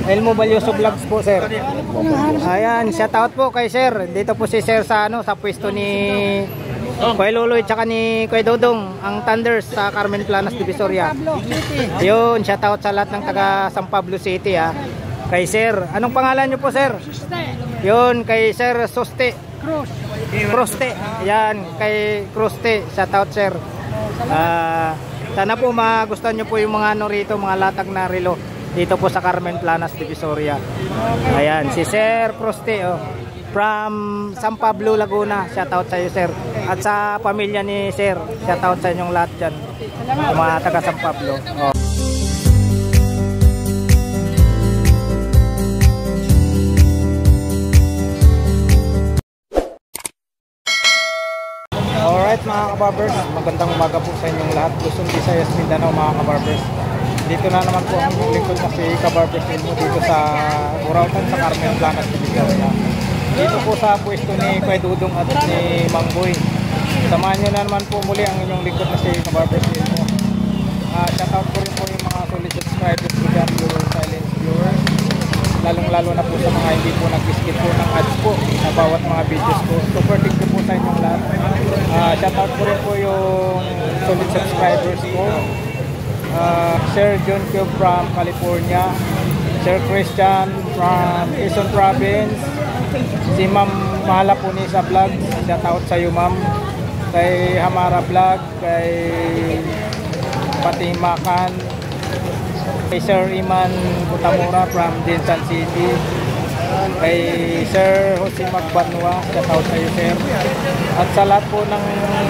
Elmo Valioso Vlogs po, sir. Ayan, shout out po kay sir. Dito po si sir sa sa pwesto ni Kuya Luloy tsaka ni Kuya Dodong, ang Thunders sa Carmen Planas, Divisoria. Yun, shout out sa lahat ng taga San Pablo City ha. Kay sir, anong pangalan niyo po, sir? Yun, kay sir Soste Cruste. Yan, kay Cruste, shout out sir. Sana po magustuhan nyo po yung mga ano rito, mga latag na relo dito po sa Carmen Planas, Divisoria. Ayan, si Sir Cruste from San Pablo, Laguna. Shout out sa iyo, sir. At sa pamilya ni sir, shout out sa inyong lahat dyan, mga taga San Pablo. Alright mga kabarbers, magandang umaga po sa inyong lahat. Luzon, Visayas, Mindanao mga kabarbers. Dito na naman po ang lingkod na si Kabarbers Elmo dito sa Burautan sa Carmen Planas, Divisoria. Dito po sa pwesto ni Kuya Dudong at ni Mangboy. Samahan nyo na naman po muli ang inyong lingkod na si Kabarbers Elmo. Shoutout po rin po yung mga solid subscribers ko dyan, your silent viewers. Lalong lalo na po sa mga hindi po nag-skip po ng ads po sa bawat mga videos ko. Super thank you po sa inyong lahat. Shoutout po rin po yung solid subscribers ko. Sir John Cube from California, Sir Christian from Quezon Province, si Ma'am Mahala po ni sa vlog, shoutout sa iyo ma'am. Kay Hamara Vlog, kay Patimakan, kay Sir Iman Butamura from Dinsan City, kay Sir Jose Magbanwa, shoutout sa iyo sir. At sa lahat po ng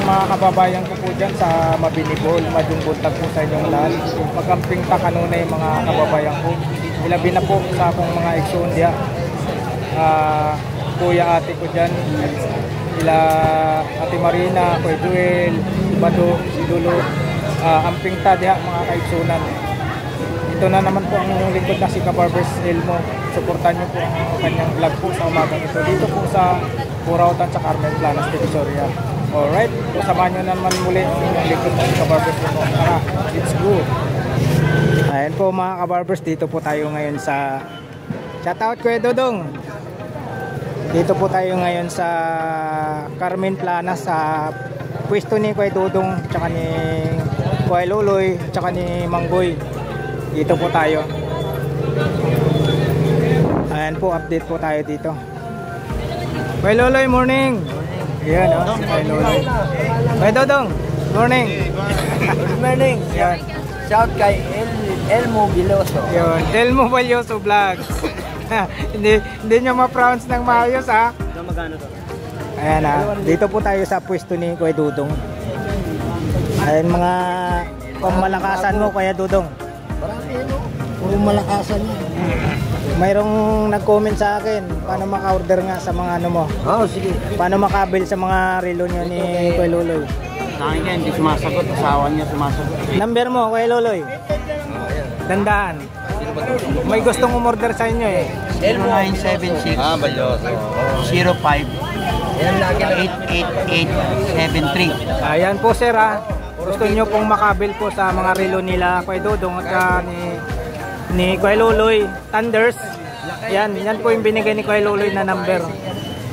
mga kababayan ko po dyan sa Mabinibol, Madungbuntag po sa inyong lahat. Magamping takanunay mga kababayan ko. Ilabi na po sa akong mga eksundya, kuya ate ko dyan, ila Ate Marina, Kuya Joel, Bado, si Dulo, amping tadya mga kaigsunan. Ito na naman po ang inyong lingkod na si Kabarbers Elmo. Suportan nyo po ang kanyang vlog po sa umagang ito dito po sa Burautan sa Carmen Planas, Divisoria. Alright, so samahan nyo naman muli ang inyong lingkod na si Kabarbers Elmo. Tara, let's go! Ayan po mga Kabarbers, dito po tayo ngayon sa shoutout Kuya Dodong. Dito po tayo ngayon sa Carmen Planas sa pwesto ni Kuya Dodong tsaka ni Kuya Luloy tsaka ni Mangboy. Dito po tayo. Ayan po, update po tayo dito. Kuya Luloy, morning. Ayan o, Kuya Luloy. Kuya Dodong, morning. Good morning. Ayan. Shout kay Elmo Valioso. Yun, Elmo Valioso Vlogs. hindi nyo ma-pronounce ng maayos ha. Magkano to? Ayan ha, dito po tayo sa pwesto ni Kuya Dudong. Ayan mga pamalakasan mo Kuya Dudong. Marami puro malakasan yan. Mayroong nag-comment sa akin paano maka-order nga sa mga ano mo. Sige. Paano makabil sa mga relo nyo ni Kuya Luloy. Sa akin hindi sumasagot, asawa niya sumasagot. Number mo Kuya Luloy. Dandaan. May gustong umorder sa inyo eh. Elmo 976 Valioso 05 88873. Ayan po sir ha. Gusto nyo pong makabil po sa mga relo nila Kuya Dodong at ni Kuya Luloy Thunders. Yan po yung binigay ni Kuya Luloy na number.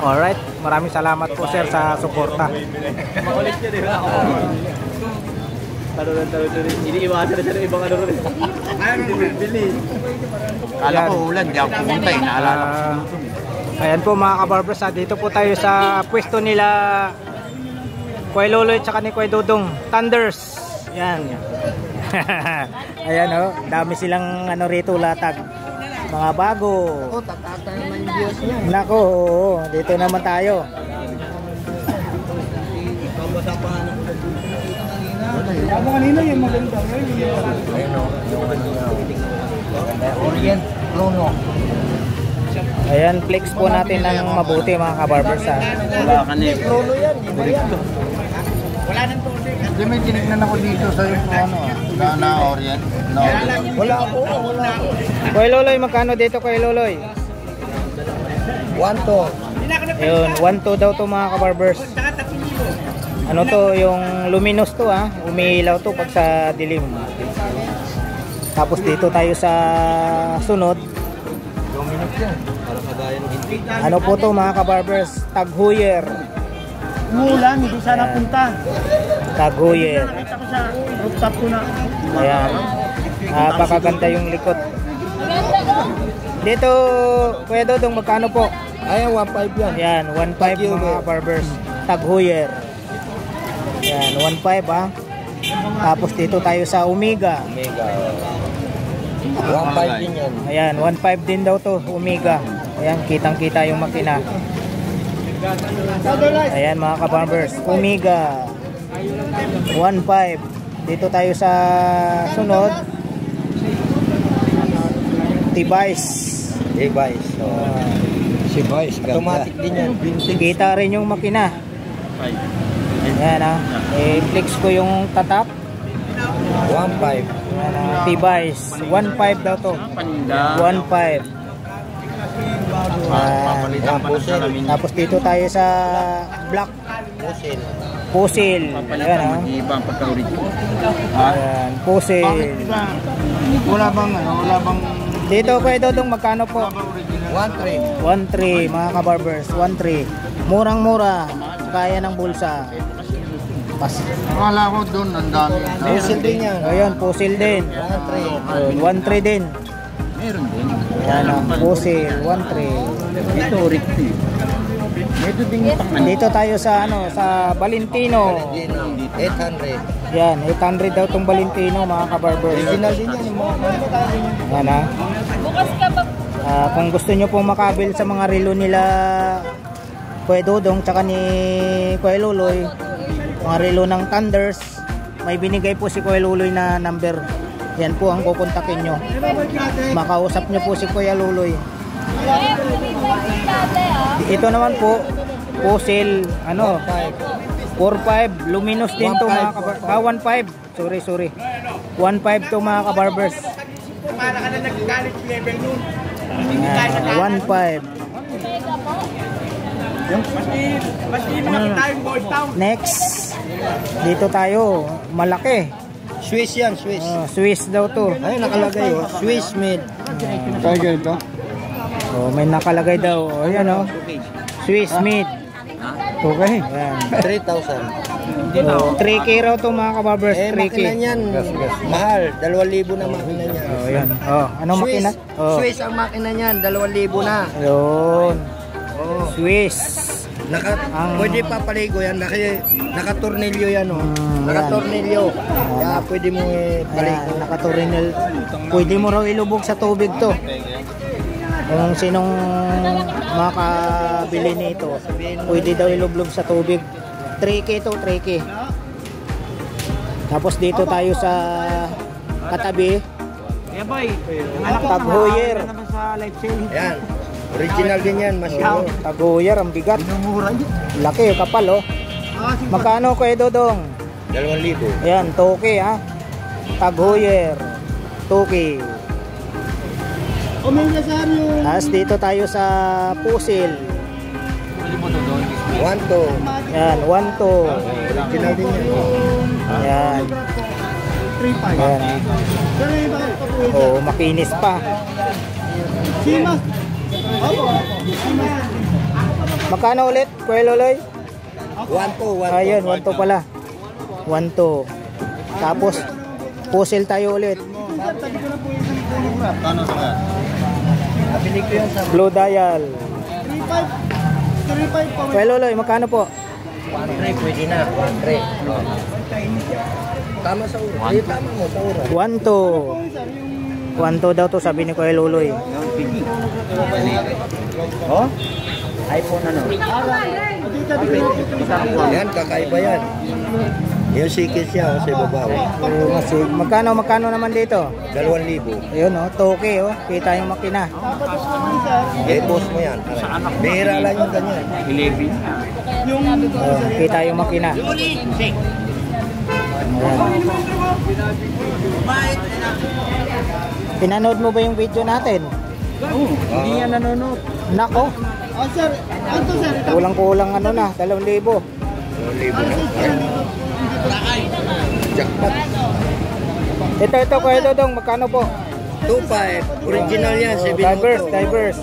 Alright, maraming salamat po sir sa suporta. Makulit siya diba? Taro rin. Iniiwasan na siya ng ibang ano rin. Bili. Kala ko ulan, di ako pumunta eh. Naalala ko sa ayan po mga kabarbers ha. Dito po tayo sa pwesto nila Kuya Luloy tsaka ni Kuya Dodong Thunders. Yan. Ayan o, dami silang ano rito latag. Mga bago. Tatata naman yung Diyos niya. Nako, oo, dito naman tayo. Ako kanina yung maganda. Ayun o, yung ano niya. Orient Bruno. Ayan, flex po natin ng mabuti mga kabarbers ha. Wala ka na eh. Bruno yan, di ba yan? Wala nang tuloy. Hindi may tinignan ako dito sa yung ano na Orient. Wala ako. Kuya Luloy, magkano dito Kuya Luloy? 1-2. Ayun, 1-2 daw to mga kabarbers. Ano to, yung luminous to ha. Umiilaw to pag sa dilim. Tapos dito tayo sa sunod. 2 minutes yan. Para kagaya ng hindi. Ano po to mga kabarbers? Taghuyer. Umulan, hindi siya napunta. Taghuyer. Nakita ko sa rooftop ko na. Ayan. Napakaganda yung likod. Dito, Kuya Dodong, magkano po? Ayan, 1.5 yan. Ayan, 1.5 mga kabarbers. Taghuyer. Ayan, 1.5 ha. Tapos dito tayo sa Omega. Mega. 1.5 din yan. Ayan, 1.5 din daw to, Omega. Ayan, kitang-kita yung makina. Ayan mga kabarbers, Omega 1.5. Dito tayo sa sunod, T-Vice. T-Vice. Si Vice. Automatic din yan. Kita rin yung makina. Ayan ha. I-flex ko yung tatak. 1.5. T-Vice 1.5 daw to. 1.5. Tapos dito tayo sa Black Pusil. Pusil. Ayan ha. Ayan, Pusil. Wala bang, wala bang... Dito Kuya Dodong, magkano po? 1.3. 1.3 mga kabarbers, 1.3. Murang-mura, kaya ng bulsa. Akala ko doon, ang dami. Pusil din yan. Ayun, Pusil din. 1.3. 1.3 din. Meron din. Ayan ang Pusil, 1.3. Ito, Ricky. Ito din pang Dito tayo sa ano, sa Valentino. 800. Yan, 800 daw tong Valentino mga kabarbers. Original din yan. Yan ha. Kung gusto nyo pong makabil sa mga relo nila Kuya Dodong tsaka ni Kuya Luloy, mga relo ng Thunders, may binigay po si Kuya Luloy na number. Yan po ang kukontakin nyo. Makausap nyo po si Kuya Luloy. Ito naman po, Pusil, ano, 4.5, luminous din to mga kabarbers. 1.5, sorry. 1.5 to mga kabarbers. Para ka na nag-college level nun. 1.5. Mas di makita yung Boys Town. Next, dito tayo, malaki. Swiss yan, Swiss. Swiss daw to. Ay, nakalagay oh. Swiss made. Kaya ganito? Oh, may nakalagay daw. Oh, ayan oh. Swiss made. Okay. Ayan. 3,000. Oh, 3K raw to mga kabarbers. Eh, 3K. makina niyan. Mahal. 2,000 na makina niyan. Oh, ayan. Oh, anong Swiss. makina? Oh. Swiss ang makina niyan. 2,000 na. Ayun. Oh. Swiss. Pwede pa paligo yan. Nakatornilyo yan oh. Nakatornilyo. Kaya pwede mo paligo. Ayan, nakaturinil. Pwede mo raw ilubog sa tubig to. Kung sinong makabili nito, pwede daw ilubog sa tubig. 3K to, 3K. Tapos dito tayo sa katabi. Taghuyer. Yan. Original din yan. Masiro. Taghuyer, ang bigat. Laki, kapal oh. Magkano Kuya Dodong? 2,000. Ayan, 2K ha. Taghuyer, 2K. Tapos dito tayo sa Pusil. 1,2. Ayan, 1.2. Original din yan. Ayan. Ayan. Oh, makinis pa. Magkano ulit, Kuya Loloy? 1,2. Ayun, 1.2 pala. 1.2. Tapos, Pusil tayo ulit. Nabili ko yan sa Blue dial. Kuya Loloy, magkano po? 1,3. Pwede na. 1,3. Tama sa ura. Tama mo sa ura. 1.2. 1.2 daw to, sabi ni Kuya Loloy. Oh? iPhone ano? Yan, kakaiba yan. Yung sikit siya, sa ibabaw. Magkano naman dito? 2,000. Ayun oh, toke oh. Kita yung makina. Eh, boss mo yan. Bihira lang yung ganyan. Oh, kita yung makina. Ayan. Pinanood mo ba yung video natin? Hindi yan nanonood. Nako, Sir, ito sir. kulang-kulang ano na, 2,000. 2,000 na. Jackpot. Ito Kuya Dodong, magkano po? 2.5. Original yan, Diverse.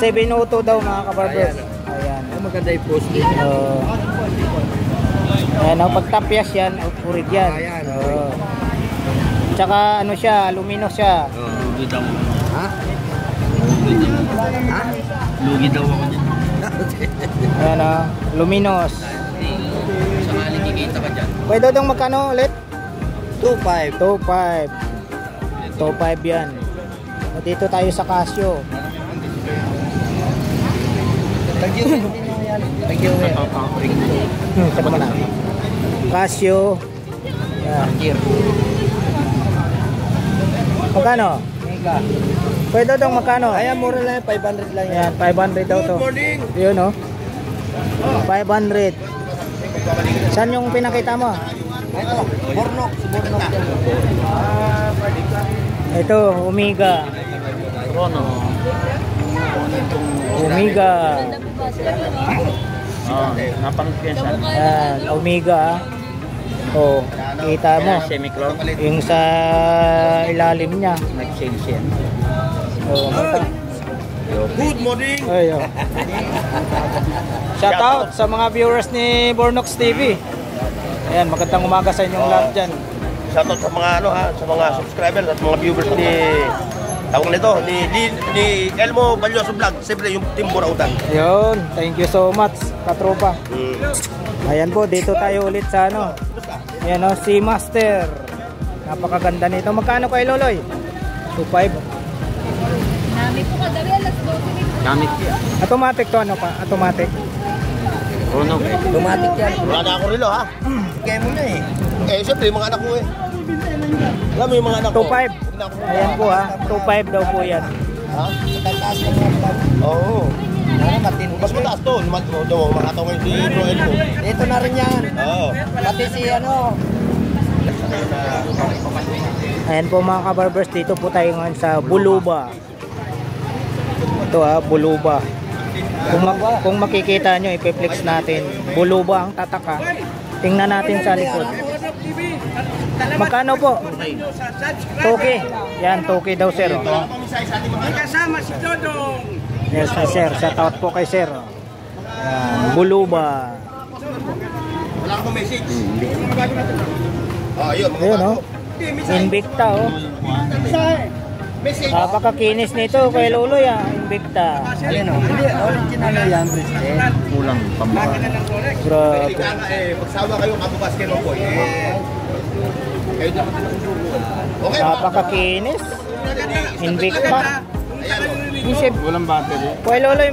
702 daw mga kabarbers. Ayan. Maganda yung post din. Ayan, pagtapyas yan, urig yan. Ayan. Tsaka ano siya, luminous siya. Lugi daw. Ha? Lugi daw ako dyan. Ayan luminous. Sakali kikita ka dyan. Pwede daw magkano ulit? 2.5. 2.5 yan. Dito tayo sa Casio. Thank you. Sabi mo na. Casio. Yan. Magkano? Mega. Pwede daw magkano? Ayan, mura lang yan. 500 lang yan. Ayan, 500 daw to. Yun 500. Saan yung pinakita mo? Ito, Bornok. Si Bornok yan. Ito, Omega. Omega. Yan, Omega. Oh, kita mo. Yung sa ilalim niya. Nag-change yan. Oh, Good morning. ay, oh. Shout out sa mga viewers ni Bornox TV. Ayan, magandang umaga sa inyong lahat dyan. Shoutout sa mga sa mga subscribers at mga viewers ni tawag nito ni Elmo Balyoso Vlog, siyempre yung Team Burautan. Yun, thank you so much, katropa. Ayan po, dito tayo ulit sa ayan si Master. Napakaganda nito. Magkano kay Loloy? 2.5. Nami po kadari alas 12. Gamit yan. Automatic to pa? Automatic. Automatic yan. Wala na ako rilo ha. Kaya mo na eh. Siyempre yung mga anak ko Alam mo yung mga anak ko. 2.5. Ayan po 2.5 daw po yan. Ha? Tataas ng mga vlog. Oo. Matindi. Mas mataas to. Mga tao ngayon si Noel ko. Dito na rin yan. Oo. Pati si Ayan po mga kabarbers, dito po tayo ngayon sa Buluba. Ito Buluba. Kung makikita nyo, ipiplex natin. Buluba ang tataka. Tingnan natin sa likod. Magkano po? Toki. Yan, Toki daw sir. Kasama si Dodong. Yes, sir. Shout out po kay sir. Yan, Buluba. Wala akong message. Ayun, mga Ayun bago. Invicta Message. Napakakinis nito kay Loloy Invicta. Alin o? Hindi, original na yan, President. Kulang pambahan. Grabe. Pagsawa kayo kababasket mo po. Kayo naman okay. Napakakinis. Invicta. Isip. Walang battery. Kuya Loloy,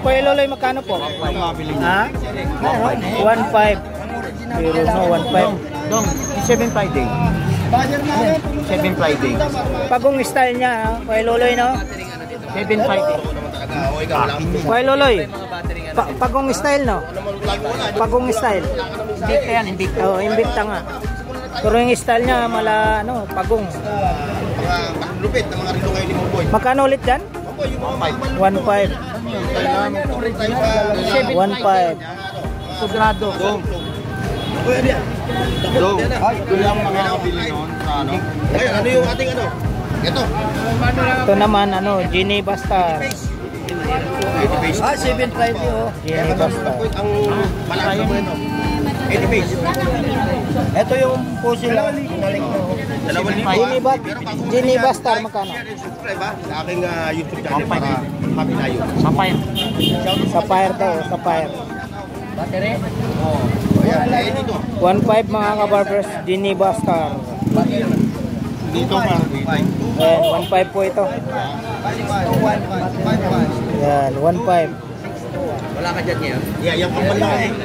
Kuya Loloy, magkano po? Ha? 1.5. Pero no, 1.5. Dong, 7 Friday. 7 Friday. Pagong style niya, Kuya Loloy, no? 7 Friday. Kuya Loloy, pagong style, no? Pagong style. Invicta yan, Invicta. Oh, Invicta nga. Pero yung style niya, pagong. Mga lupit na mga rilo ngayon ni Mongboy. Magkano ulit dyan? 1.5. 1.5. Sugrado. Dong. Ay, ito lang makakabili noon sa ano. Ngayon, ano yung ating Ito. Ito naman, Genie Bastar. 80 base. 7 Friday oh. Genie Bastar. Ang malaki mo ito. 80 base. Ito yung puso lang. Pinalik mo. 2,000. Genie Bastar, magkano? Subscribe sa aking YouTube channel para happy tayo. Sapphire. Sapphire daw, Sapphire. Battery? Ayan, dito. 1.5 mga kabarbers, Genie Bastar. Dito para dito. Ayan, 1.5 po ito. Ayan, 1.5. Wala ka dyan niya? Yeah, yung kamalaki.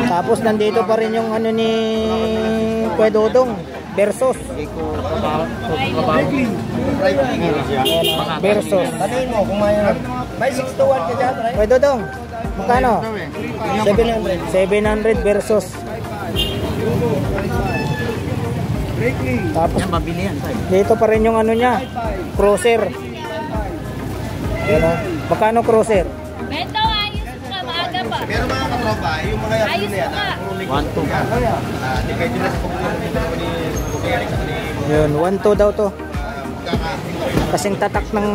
Tapos nandito pa rin yung ni Kuya Dodong versus. Ayan, versus. Tanungin mo kung may 6 to 1 ka dyan, right? Kuya Dodong, magkano? 700. 700 versus. Tapos Yan, mabili yan. dito pa rin yung niya, cruiser. Ayan, magkano cruiser? Bento, ayos ka, maaga pa. Pero mga katropa, yung mga Ayos na yan, ka. 1-2. Depende na sa pagkukulit ni Bukayari sa kanil. Yun, 1.2 daw to. Kasing tatak ng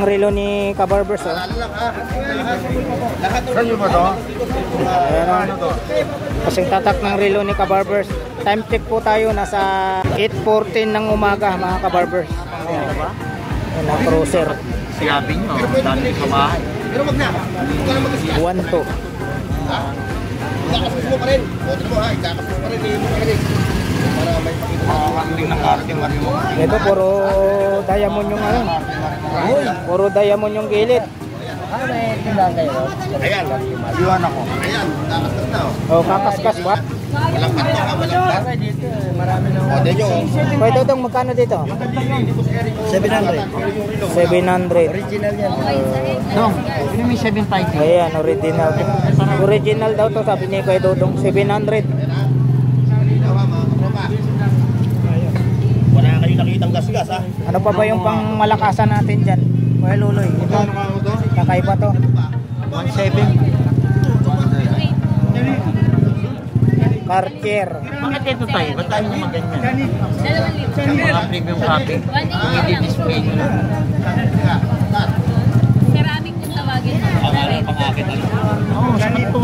relo ni Kabarbers. Oh. Saan ba to? Ayan, oh. Kasing tatak ng relo ni Kabarbers. Time check po tayo, nasa 8:14 ng umaga mga Kabarbers. Ayan, ayan ang cruiser. Sinabi nyo, dami sa bahay. 1-2. Ikakas mo pa rin. Bote mo ha, ikakas mo pa rin. Para may pakita mo. Makakambing na karte, Mario. Ito puro diamond yung ano. Puro diamond yung gilid. Ayan. Iwan ako. Ayan, kakaskas na oh. Oh, kakaskas ba? Walang kanto ka, walang kanto. Bote nyo. Pwede itong magkano dito? 700. 700. Original yan. Dong, Ano may 750? Ayan, original. Original daw to, sabi ni Kuya Dodong. 700. Wala kayo nakitang gasgas ha. Ano pa ba yung pang malakasan natin dyan? Kuya Luloy. Ito, kakaiba to. 1.7. Cartier. Bakit ito tayo? Ba't tayo naman ganyan? 2,000. Yung mga premium copy, hindi display nyo lang. Ceramic yung tawagin. Pang-akit ano. Oo, sakit to.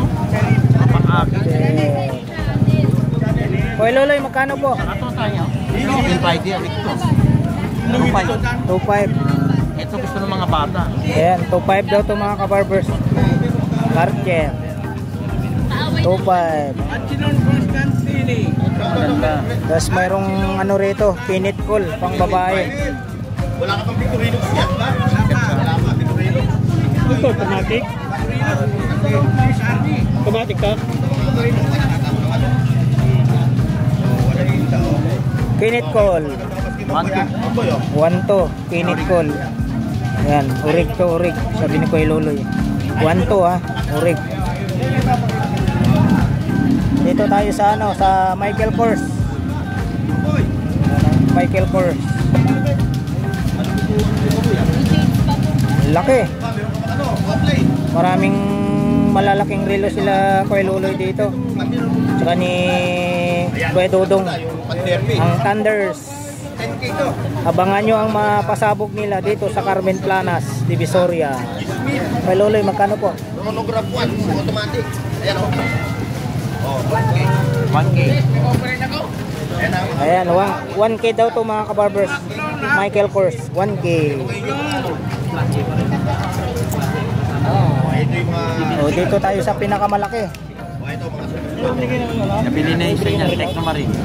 Pang-akit. Kuya Luloy, magkano po? Ito tayo. Yung Friday, ito. 2.5. 2.5. Ito gusto ng mga bata. Ayan, 2.5 daw to mga Kabarbers. Cartier. 2.5. Maganda. Tapos mayroong ano rito, pinit cool, pang babae. Wala ka pang Victorino yan ba? Wala ka Victorino. Ito, automatic. Automatic ka? Pinit cool. 1-2, pinit cool. Ayan, urig to urig. Sabi ni Kuya Luloy. 1-2 ha, urig. Dito tayo sa ano, sa Michael Kors. Michael Kors. Laki. Maraming malalaking relo sila Kuya Luloy dito. Tsaka ni Kuya Dodong. Ang Thunders. Abangan nyo ang mapasabog nila dito sa Carmen Planas, Divisoria. Kuya Luloy, magkano po? Chronograph 1, automatic. Ayan o. Oh, 1K. 1K. Ayan, 1K daw to mga Kabarbers. Michael Kors, 1K. Ito yung mga... O, dito tayo sa pinakamalaki. Ito mga... Nabili na isa niya, Tecno Marine.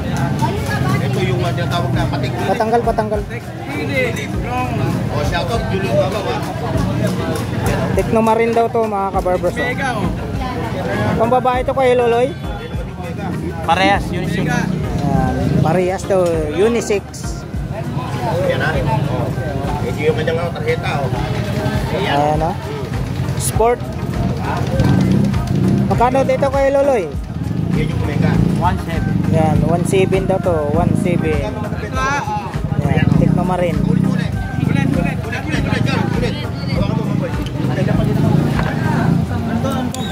Ito yung tinatawag na patik. Patanggal, patanggal. O, shoutout, Julian Babaw ha. Tecno Marine daw to mga Kabarbers. Pang babae to Kuya Luloy? Parehas, yun siya. Parehas to, unisex. Yan ha. Ito yung kanyang tarjeta o. Ayan. Ayan o. Sport. Magkano dito Kuya Luloy? Yan yung kumega. 1.7. Yan, 1.7 daw to, 1.7. Yan, Tecno Marine.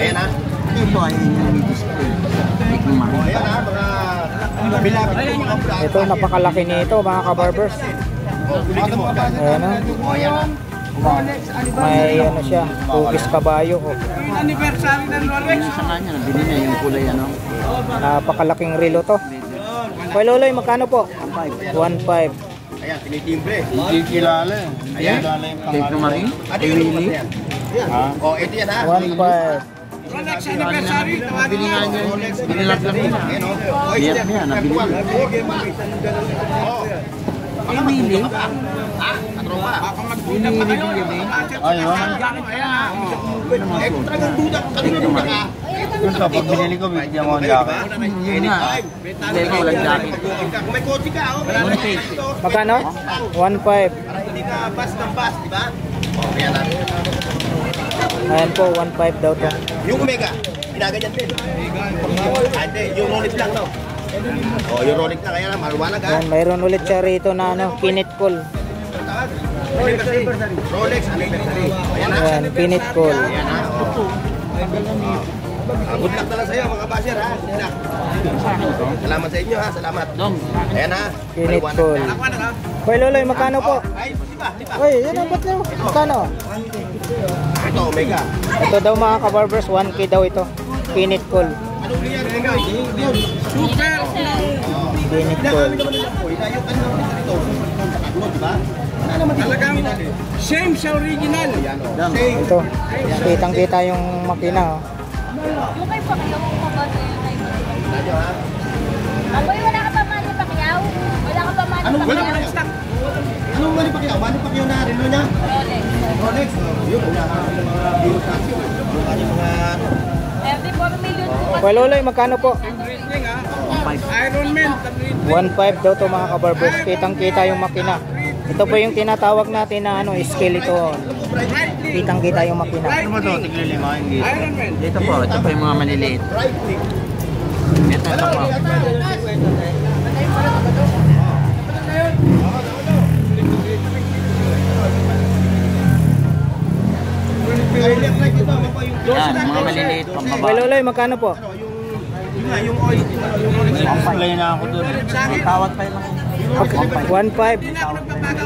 Ayan ha. Ito ay yung display. Tecno Marine. Ayan ha, mga bilapit yung mga brand. Ito, napakalaki nito mga Kabarbers. Ayan Ayan o. o, ayan ha. May ano siya, hugis kabayo. Oh. Anniversary ng Rolex. Yung isa nga niya, nabili niya yung kulay ano. Napakalaking relo to. Kuya Luloy, magkano po? 1.5. Ayan, tinitimbre. Hindi kilala eh. Ayan. Tecno Marine? Ano yung lumabas na yan? O, ito yan ha. 1.5. Rolex anniversary. Nabili nga niya yung binilag lang niya. Ayan o. O, Biyat niya, nabili niya. Pinili? Ha? Katropa. Pinili niya eh. Ayun. Eh, kung talagang duda, kanina duda ka. Kung sa pag binili ko, bigyan mo ang jacket. Yun nga. Hindi ko walang jacket. Kung may kotse ka, wala na One dito. Magkano? 1.5. Para hindi ka bus ng bus, di ba? O, ayan na. Ayan po, 1.5 daw to. Yung Omega, ginaganyan din. Ah, hindi, yung Rolex lang, no? O, yung Rolex lang, kaya na, maluwanag ha. Ayan, mayroon ulit siya rito na ano, pinit cool. Rolex anniversary. Ayan ha. Ayan, pinit cool. Ayan ha. O. Good luck na lang sa'yo mga basher ha. Good luck. Salamat sa inyo ha. Salamat. Ayan ha. Kinit Cool. Kuya Loloy, magkano po? Ay, di ba? Uy, yun ang ba't nyo? Magkano? Ito, Omega. Ito daw mga kabarbers, 1K daw ito. Kinit Cool. Anong liyan, Omega? Super! Kinit Cool. Talagang same sa original. Ito, kitang-kita yung makina. Oh. Yung kay Pacquiao, kung ba ito yung kay Pacquiao? Aboy, wala ka pa Manny Pacquiao? Wala ka pa Manny Anong wala Pacquiao? pa stock? Anong Manny Pacquiao? Manny Pacquiao na relo niya? Rolex. Rolex. Yun, unahan ng mga virus natin. Yung kanyang mga 34 million po. Kuya Loloy, magkano po? Wrestling ha. Iron Man. 1.5 daw to mga kabarbers. Kitang-kita yung makina. Ito po yung tinatawag natin na ano, skeleton. Kitang-kita yung makina. Ano ba ito? Tignan lima yung gate. Iron Man. Ito po yung mga maliliit. Ito po. Yan, mga maliliit pang Kuya baba. Loloy, magkano po? yung oil. Pampalay na ako doon. Tawad pa lang. 1.5.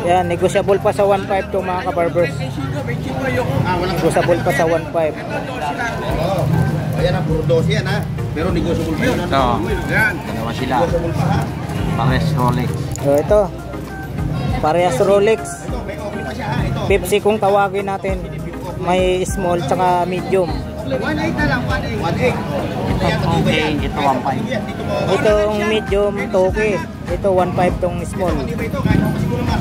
Yan, negosyable pa sa 1.5 to mga kabarbers. Negosyable pa sa 1.5. Ayan ang puro 12 yan ha. Pero negosyable pa yun. Ito. Yan. Dalawa sila. Negosyable pa ha. Pares Rolex. So ito, parehas Rolex. Ito, may okay pa siya ha. Ito. Pepsi kung tawagin natin. May small tsaka medium. 1.8 na lang, 1.8. Ito okay, ito 1.5. Itong medium, 2K. Ito 1.5 tong small.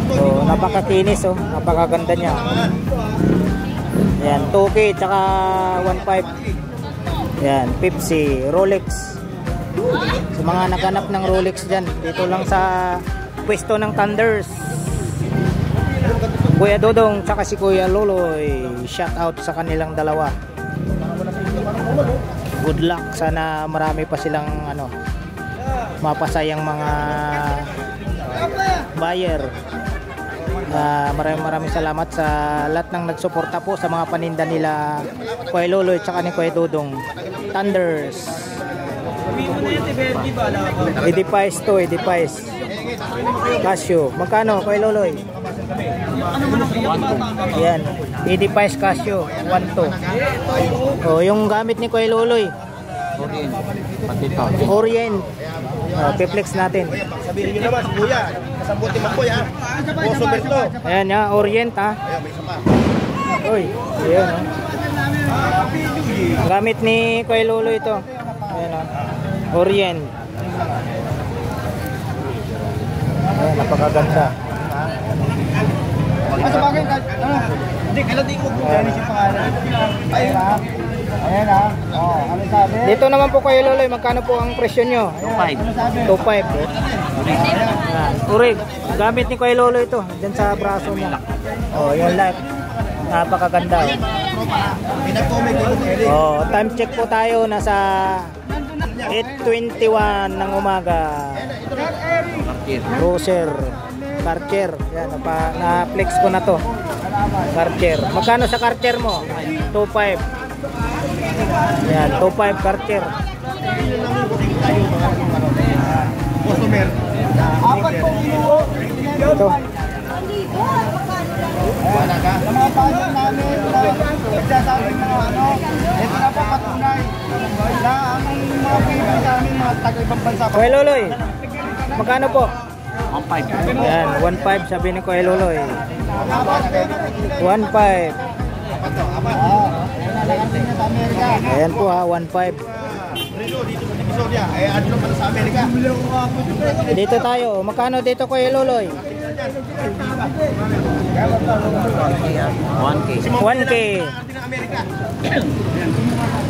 So, napakakinis oh. Napakaganda niya. Yan, 2K tsaka 1.5. Yan, Pepsi, Rolex. Sa mga naghanap ng Rolex dyan, dito lang sa pwesto ng Thunders. Kuya Dodong tsaka si Kuya Loloy, shout out sa kanilang dalawa. Good luck, sana marami pa silang ano, mapasayang mga buyer. Maraming salamat sa lahat ng nagsuporta po sa mga paninda nila Kuya Loloy tsaka ni Kuya Dodong. Thunders. Edifice to, Edifice. Casio. Magkano Kuya Loloy? Yan. Edifice Casio 1.2. Oh, yung gamit ni Kuya Loloy. Orient. Pati ito. Orient. Piplex natin. Sabihin nyo naman, kuya. Kasambuti mo kuya. Oso Berto. Ayan ha, Orient ha. Ayan, may isa pa. Uy, ayan ha. Ang gamit ni Kuya Loloy ito. Ayan ha. Orient. Ayan, napakaganda. Hindi, kailan di ko Dennis yung pangalan. Ayun ha. Ayan ha. Oh, ano sabi? Dito naman po Kuya Loloy, magkano po ang presyo nyo? 2.5. 2.5. Ayan, Urig. Gamit ni Kuya Loloy ito. Diyan sa braso mo. Oh, yung light. Napakaganda. Pinag-comment ko Eric. Oh, time check po tayo. Nasa 8:21 ng umaga. Cruiser. Karcher. Yan, na-flex ko na to. Karcher. Magkano sa Karcher mo? 2.5. Yan, 2.5 Karcher. Customer. Apat po kinuha. Ito. Wala ka. Sa mga paano namin, nagsasabi mga ano, ito na po patunay na ang mga kaibigan sa amin, mga taga-ibang bansa pa. Kuya Loloy, magkano po? 1.5. Yan, 1.5 sabi ni Kuya Loloy. 1.5. Nalagating na sa Amerika. Ayan po ha, 1.5. Relo, dito sa Divisoria. Eh, ano lang pala sa Amerika. Dito tayo. Magkano dito Kuya Loloy? 1K. 1K. Nakarating ng Amerika.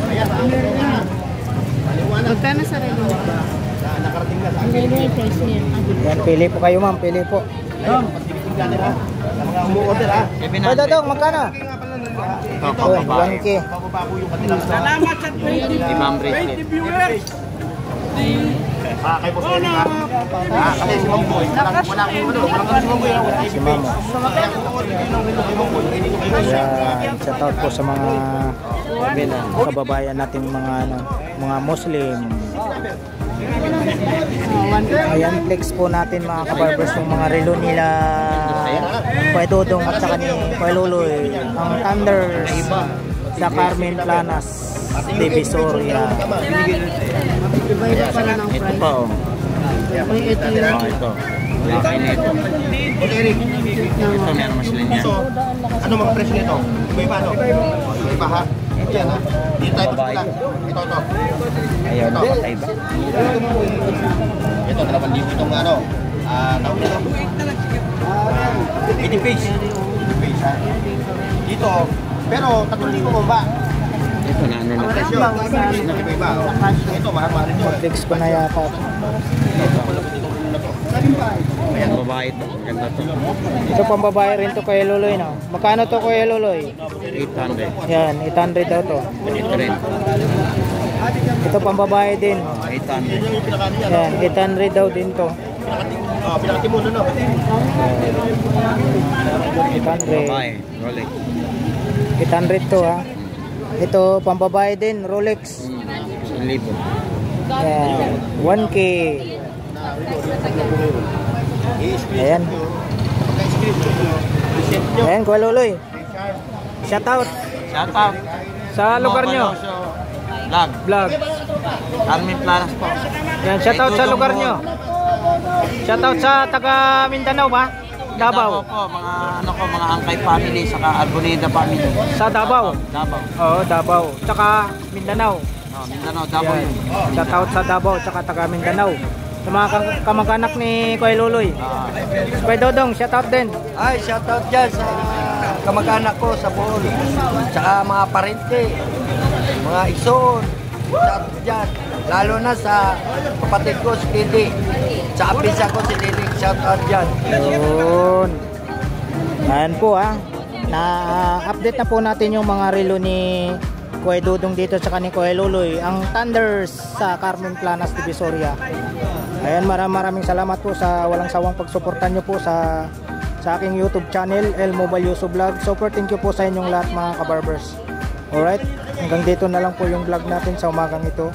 Ayan, sa Amerika. Maliwanag. Magkano sa relo? Nakarating na sa Ang relo ay price niya. Yan, pili po kayo ma'am, pili po. Amerika nila. Sa mga umuorder ha. Kuya Dodong, magkano? Ito, Oh, babae. 1K. Bago yung kanilang sa... Salamat sa 20 Imam bracelet. viewers. Kay Boss Eric ha. Kasi si Mang Boy. Wala kang ano. Walang si Mang Boy. Wala Si Mama. kaya kung order kayo ng relo kay Mang Boy. Hindi ko kayo Yan, shout out po sa mga kababayan nating mga Muslim. Ayan, flex po natin mga kabarbers yung mga relo nila Kuya Dodong at saka ni Kuya Luloy, ang Thunders sa Carmen Planas, Divisoria. Ito pa oh. Ito. Laki na ito. Ito meron mas linya. Ano mga presyo nito? Iba no? Iba ha? Yan ha? Dito tayo pa lang. Ito. Ayaw na patay ba? Ito, 2,000 itong ano. Tawag nito. 80 page. 80 page ha? Dito, pero 3,000 mo ba? Ito na ano na. Presyo. Iba. Ito, mahal-mahal ito. Flex ko na yata. Ayan, babae ito. Ganda to. Ito pang babae rin to Kuya Luloy, no? Magkano to Kuya Luloy? 800. Yan, 800 daw to. Ito rin. Ito pang babae din. 800. Yan, 800 daw din to. Pinakatimuno no? 800. Babae. Rolex. 800 to ha. Ito pang babae din, Rolex. 1,000. Yan, 1K. Ayan. Ayan, Kuya Luloy. Shout out Shout out. sa lugar nyo. Vlog. Vlog. Carmen Planas po. Yan, shout out sa lugar nyo. Shout out sa taga Mindanao ba? Davao. po, mga Angkay family, saka Arboneda family. Sa Davao. Davao. Oo, Davao. Tsaka Mindanao. Mindanao, Davao Yan. yun. Shout out sa Davao tsaka taga Mindanao. Sa mga kamag-anak ni Kuya Luloy. Kuya Dodong, shout out din. Ay, shoutout dyan sa kamag-anak ko sa Bohol. Tsaka mga parente, mga ison. Shoutout dyan. Lalo na sa kapatid ko, si Kidi. Sa apisa ko, si Lilik. Shoutout dyan. Yun. Ayan po ha. Na-update na po natin yung mga relo ni Kuya Dodong dito tsaka ni Kuya Luloy. Ang Thunders sa Carmen Planas, Divisoria. Ayan, maraming salamat po sa walang sawang pagsuportan nyo po sa aking YouTube channel, Elmo Balyoso Vlog. Super thank you po sa inyong lahat mga kabarbers. Alright, hanggang dito na lang po yung vlog natin sa umagang ito.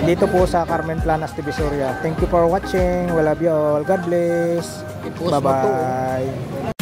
Dito po sa Carmen Planas, Divisoria. Thank you for watching. We love you all. God bless. Bye-bye.